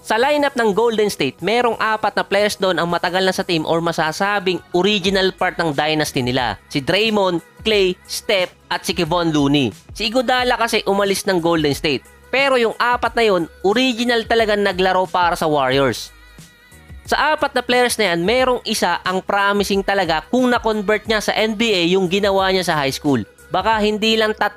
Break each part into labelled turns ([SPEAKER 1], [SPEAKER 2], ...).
[SPEAKER 1] Sa lineup ng Golden State, merong 4 na players doon ang matagal na sa team or masasabing original part ng dynasty nila. Si Draymond, Klay, Steph at si Kevon Looney. Si Iguodala kasi umalis ng Golden State. Pero yung 4 na yun, original talaga naglaro para sa Warriors. Sa 4 na players na yan, merong isa ang promising talaga kung na-convert niya sa NBA yung ginawa niya sa high school. Baka hindi lang 3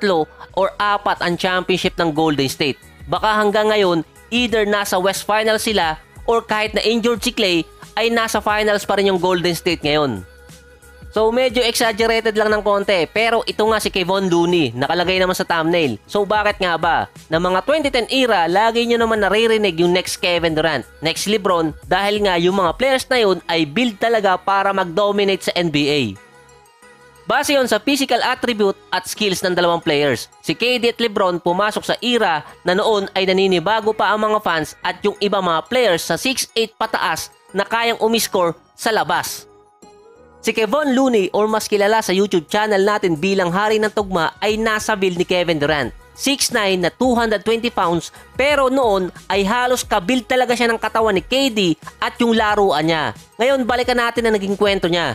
[SPEAKER 1] or 4 ang championship ng Golden State. Baka hanggang ngayon, either nasa West Finals sila or kahit na injured si Klay ay nasa finals pa rin yung Golden State ngayon. So medyo exaggerated lang ng konti, pero ito nga si Kevon Looney, nakalagay naman sa thumbnail. So bakit nga ba? Na mga 2010 era, lagi nyo naman naririnig yung next Kevin Durant, next LeBron, dahil nga yung mga players na yun ay build talaga para mag-dominate sa NBA. Base yon sa physical attribute at skills ng dalawang players. Si KD at LeBron pumasok sa era na noon ay naninibago pa ang mga fans at yung iba mga players sa 6'8 pataas na kayang umiscore sa labas. Si Kevon Looney or mas kilala sa YouTube channel natin bilang Hari ng Tugma ay nasa build ni Kevin Durant. 6'9 na 220 pounds pero noon ay halos kabuild talaga siya ng katawan ni KD at yung laruan niya. Ngayon balikan natin ang naging kwento niya.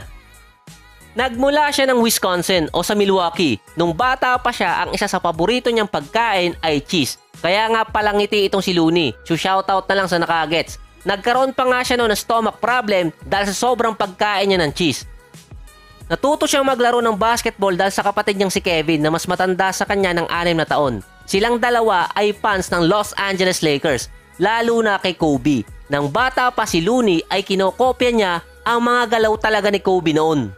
[SPEAKER 1] Nagmula siya ng Wisconsin o sa Milwaukee. Nung bata pa siya, ang isa sa paborito niyang pagkain ay cheese. Kaya nga palangiti itong si Looney. So shoutout na lang sa nakagets. Nagkaroon pa nga siya noon ng stomach problem dahil sa sobrang pagkain niya ng cheese. Natuto siyang maglaro ng basketball dahil sa kapatid niyang si Kevin na mas matanda sa kanya ng 6 na taon. Silang dalawa ay fans ng Los Angeles Lakers, lalo na kay Kobe. Nang bata pa si Looney ay kinokopya niya ang mga galaw talaga ni Kobe noon.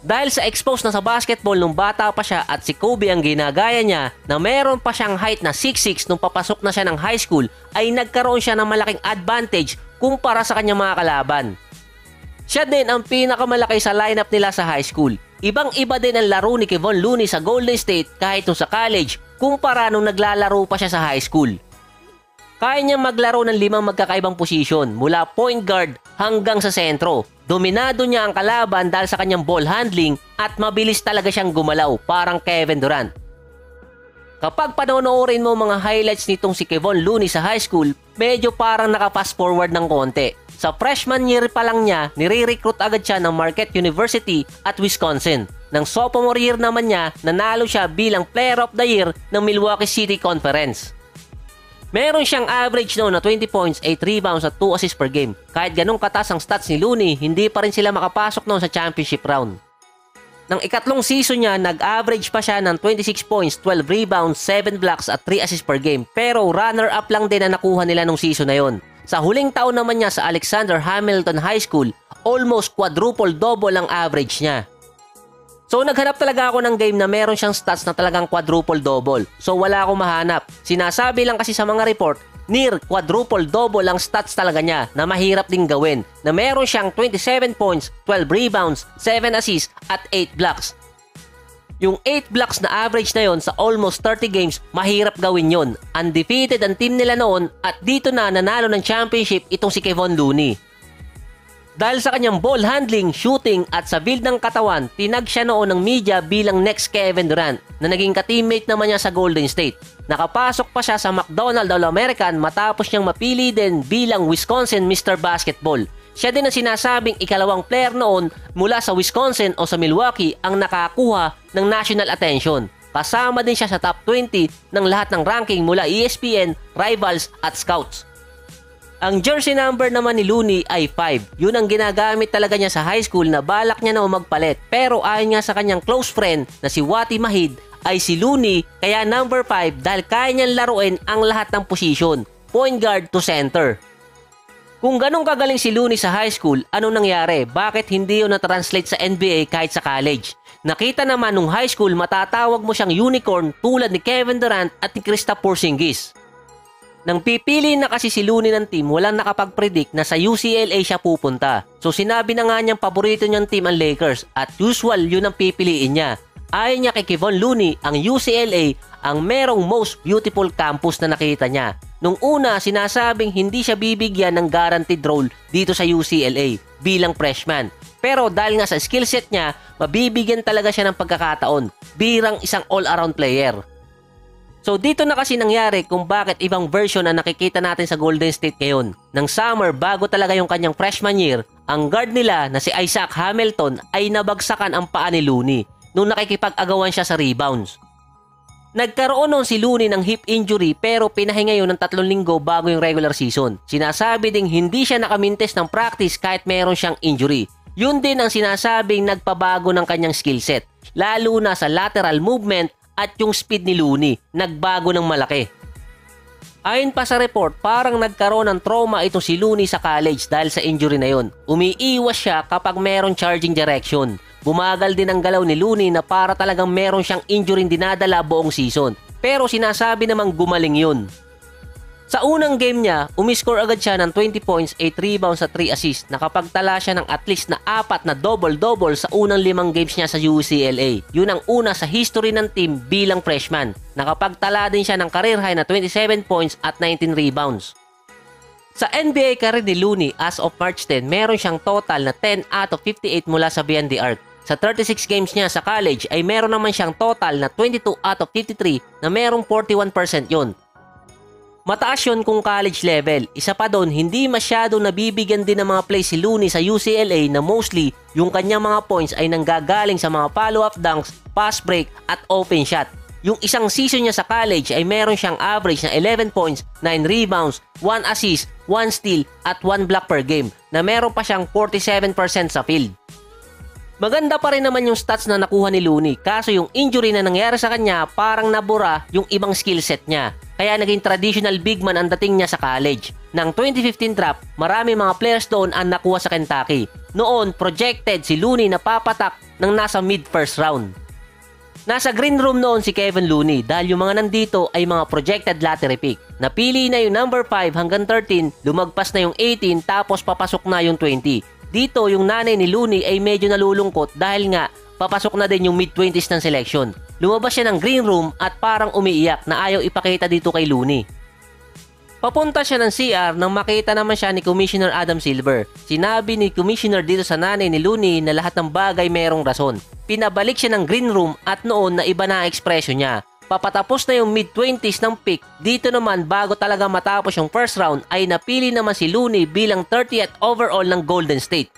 [SPEAKER 1] Dahil sa expose na sa basketball nung bata pa siya at si Kobe ang ginagaya niya na meron pa siyang height na 6'6 nung papasok na siya ng high school ay nagkaroon siya ng malaking advantage kumpara sa kanyang mga kalaban. Siya din ang pinakamalaki sa lineup nila sa high school. Ibang-iba din ang laro ni Kevon Looney sa Golden State kahit nung sa college kumpara nung naglalaro pa siya sa high school. Kaya niyang maglaro ng 5 magkakaibang posisyon mula point guard hanggang sa sentro. Dominado niya ang kalaban dahil sa kanyang ball handling at mabilis talaga siyang gumalaw parang Kevin Durant. Kapag panonoorin mo mga highlights nitong si Kevon Looney sa high school, medyo parang naka-fast forward ng konti. Sa freshman year pa lang niya, nire-recruit agad siya ng Marquette University at Wisconsin. Nang sophomore year naman niya, nanalo siya bilang Player of the Year ng Milwaukee City Conference. Meron siyang average noon na 20 points, 8 rebounds at 2 assists per game. Kahit ganong kataas ang stats ni Looney, hindi pa rin sila makapasok noon sa championship round. Nang ikatlong season niya, nag-average pa siya ng 26 points, 12 rebounds, 7 blocks at 3 assists per game. Pero runner-up lang din ang nakuha nila nung season na yon. Sa huling taon naman niya sa Alexander Hamilton High School, almost quadruple-double ang average niya. So naghanap talaga ako ng game na meron siyang stats na talagang quadruple-double. So wala akong mahanap. Sinasabi lang kasi sa mga report, near quadruple-double ang stats talaga niya na mahirap ding gawin. Na meron siyang 27 points, 12 rebounds, 7 assists at 8 blocks. Yung 8 blocks na average na yon sa almost 30 games, mahirap gawin yon. Undefeated ang team nila noon at dito na nanalo ng championship itong si Kevon Looney. Dahil sa kanyang ball handling, shooting at sa build ng katawan, tinag siya noon ng media bilang next Kevin Durant na naging ka-teammate naman niya sa Golden State. Nakapasok pa siya sa McDonald All-American matapos niyang mapili din bilang Wisconsin Mr. Basketball. Siya din ang sinasabing ikalawang player noon mula sa Wisconsin o sa Milwaukee ang nakakuha ng national attention. Kasama din siya sa top 20 ng lahat ng ranking mula ESPN, Rivals at Scouts. Ang jersey number naman ni Looney ay 5. Yun ang ginagamit talaga niya sa high school na balak niya na magpalit. Pero ayon nga sa kanyang close friend na si Wattie Mahid ay si Looney kaya number 5 dahil kaya niyang laruin ang lahat ng posisyon, point guard to center. Kung ganun kagaling si Looney sa high school, anong nangyari? Bakit hindi yun na-translate sa NBA kahit sa college? Nakita naman nung high school matatawag mo siyang unicorn tulad ni Kevin Durant at ni Kristaps Porzingis. Nang pipili na kasi si Looney ng team, walang nakapag-predict na sa UCLA siya pupunta. So sinabi na nga niyang paborito niyang team ang Lakers at usual yun ang pipiliin niya. Ayon niya kay Kevon Looney, ang UCLA ang merong most beautiful campus na nakita niya. Nung una, sinasabing hindi siya bibigyan ng guaranteed role dito sa UCLA bilang freshman. Pero dahil nga sa skill set niya, mabibigyan talaga siya ng pagkakataon bilang isang all-around player. So dito na kasi nangyari kung bakit ibang version ang nakikita natin sa Golden State ngayon. Nang summer bago talaga yung kanyang freshman year, ang guard nila na si Isaac Hamilton ay nabagsakan ang paa ni Looney nung nakikipag-agawan siya sa rebounds. Nagkaroon noon si Looney ng hip injury pero pinahinga yun ng 3 linggo bago yung regular season. Sinasabi ding hindi siya nakamintis ng practice kahit meron siyang injury. Yun din ang sinasabing nagpabago ng kanyang skill set, lalo na sa lateral movement at yung speed ni Looney, nagbago ng malaki. Ayon pa sa report, parang nagkaroon ng trauma itong si Looney sa college dahil sa injury na yon. Umiiwas siya kapag meron charging direction. Bumagal din ang galaw ni Looney na para talagang meron siyang injury dinadala buong season. Pero sinasabi namang gumaling yun. Sa unang game niya, umiscore agad siya ng 20 points, 8 rebounds at 3 assists. Nakapagtala siya ng at least na 4 na double-double sa unang 5 games niya sa UCLA. Yun ang una sa history ng team bilang freshman. Nakapagtala din siya ng career high na 27 points at 19 rebounds. Sa NBA career ni Looney as of March 10, meron siyang total na 10 out of 58 mula sa Beyond the Arc. Sa 36 games niya sa college ay meron naman siyang total na 22 out of 53 na merong 41% yun. Mataas yun kung college level. Isa pa doon, hindi masyadong nabibigyan din ng mga plays si Looney sa UCLA na mostly yung kanyang mga points ay nanggagaling sa mga follow-up dunks, pass break at open shot. Yung isang season niya sa college ay meron siyang average na 11 points, 9 rebounds, 1 assist, 1 steal at 1 block per game na meron pa siyang 47% sa field. Maganda pa rin naman yung stats na nakuha ni Looney, kaso yung injury na nangyari sa kanya parang nabura yung ibang skill set niya. Kaya naging traditional big man ang dating niya sa college. Nang 2015 draft, marami mga players doon ang nakuha sa Kentucky. Noon, projected si Looney na papatak ng nasa mid-first round. Nasa green room noon si Kevin Looney dahil yung mga nandito ay mga projected lottery pick. Napili na yung number 5 hanggang 13, lumagpas na yung 18 tapos papasok na yung 20. Dito, yung nanay ni Looney ay medyo nalulungkot dahil nga papasok na din yung mid-20s ng selection. Lumabas siya ng green room at parang umiiyak na ayaw ipakita dito kay Looney. Papunta siya ng CR nang makita naman siya ni Commissioner Adam Silver. Sinabi ni Commissioner dito sa nanay ni Looney na lahat ng bagay mayroong rason. Pinabalik siya ng green room at noon na iba na ang ekspresyon niya. Papatapos na yung mid-20s ng pick, dito naman bago talaga matapos yung first round ay napili naman si Looney bilang 30th overall ng Golden State.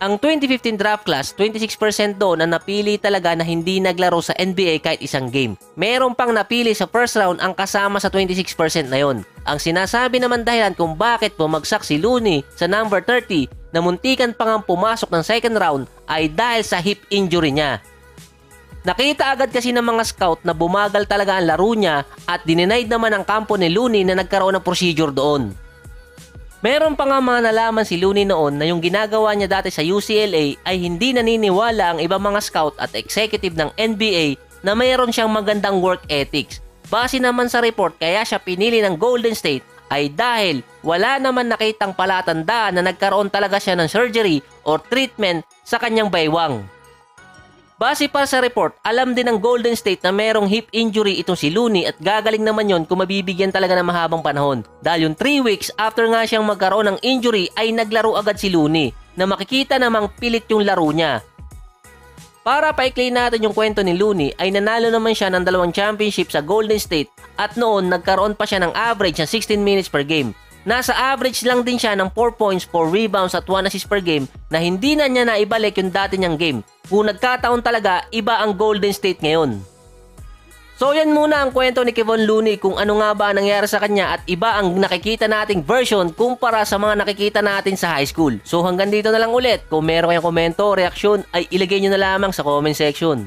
[SPEAKER 1] Ang 2015 draft class, 26% doon ang napili talaga na hindi naglaro sa NBA kahit isang game. Meron pang napili sa first round ang kasama sa 26% na yon. Ang sinasabi naman dahilan kung bakit bumagsak si Looney sa number 30 na muntikan pa ngang pumasok ng second round ay dahil sa hip injury niya. Nakita agad kasi ng mga scout na bumagal talaga ang laro niya at dinenied naman ang kampo ni Looney na nagkaroon ng procedure doon. Meron pa nga mga nalaman si Looney noon na yung ginagawa niya dati sa UCLA ay hindi naniniwala ang ibang mga scout at executive ng NBA na mayroon siyang magandang work ethics. Base naman sa report kaya siya pinili ng Golden State ay dahil wala naman nakitang palatandaan na nagkaroon talaga siya ng surgery or treatment sa kanyang baywang. Base pa sa report, alam din ng Golden State na merong hip injury itong si Looney at gagaling naman yon kung mabibigyan talaga ng mahabang panahon. Dahil yung 3 weeks after nga siyang magkaroon ng injury ay naglaro agad si Looney na makikita namang pilit yung laro niya. Para paikli natin yung kwento ni Looney ay nanalo naman siya ng 2 championship sa Golden State at noon nagkaroon pa siya ng average ng 16 minutes per game. Nasa average lang din siya ng 4 points, 4 rebounds at 1 assist per game na hindi na niya naibalik yung dati niyang game. Kung nagkataon talaga, iba ang Golden State ngayon. So yan muna ang kwento ni Kevon Looney kung ano nga ba nangyari sa kanya at iba ang nakikita nating version kumpara sa mga nakikita natin sa high school. So hanggang dito na lang ulit. Kung meron kayong komento o reaksyon ay ilagay nyo na lamang sa comment section.